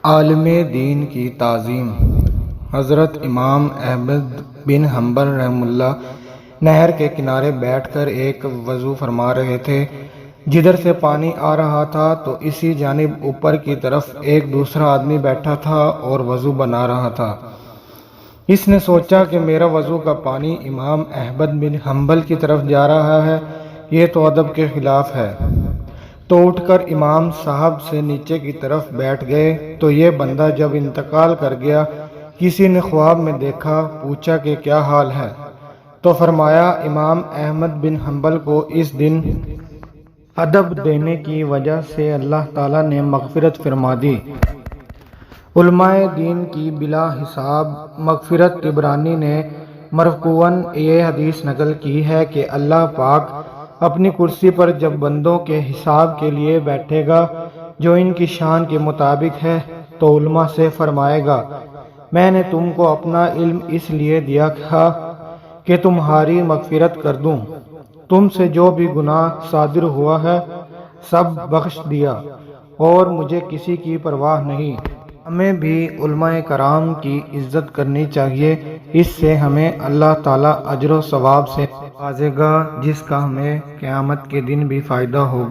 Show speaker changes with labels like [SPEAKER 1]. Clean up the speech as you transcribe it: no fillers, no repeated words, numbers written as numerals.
[SPEAKER 1] عالم دین کی تعظیم۔ حضرت امام احمد بن حنبل رحمہ اللہ نہر کے کنارے بیٹھ کر ایک وضو فرما رہے تھے۔ جدھر سے پانی آ رہا تھا تو اسی جانب اوپر کی طرف ایک دوسرا آدمی بیٹھا تھا اور وضو بنا رہا تھا۔ اس نے سوچا کہ میرا وضو کا پانی امام احمد بن حنبل کی طرف جا رہا ہے، یہ تو ادب کے خلاف ہے۔ تو اٹھ کر امام صاحب سے نیچے کی طرف بیٹھ گئے۔ تو یہ بندہ جب انتقال کر گیا، کسی نے خواب میں دیکھا، پوچھا کہ کیا حال ہے؟ تو فرمایا امام احمد بن حنبل کو اس دن ادب دینے کی وجہ سے اللہ تعالیٰ نے مغفرت فرما دی۔ علماء دین کی بلا حساب مغفرت۔ طبرانی نے مرفوعاً یہ حدیث نقل کی ہے کہ اللہ پاک اپنی کرسی پر جب بندوں کے حساب کے لیے بیٹھے گا جو ان کی شان کے مطابق ہے تو علماء سے فرمائے گا، میں نے تم کو اپنا علم اس لیے دیا تھا کہ تمہاری مغفرت کر دوں، تم سے جو بھی گناہ صادر ہوا ہے سب بخش دیا اور مجھے کسی کی پرواہ نہیں۔ ہمیں بھی علماء کرام کی عزت کرنی چاہیے، اس سے ہمیں اللہ تعالیٰ اجر و ثواب سے نوازے گا، جس کا ہمیں قیامت کے دن بھی فائدہ ہوگا۔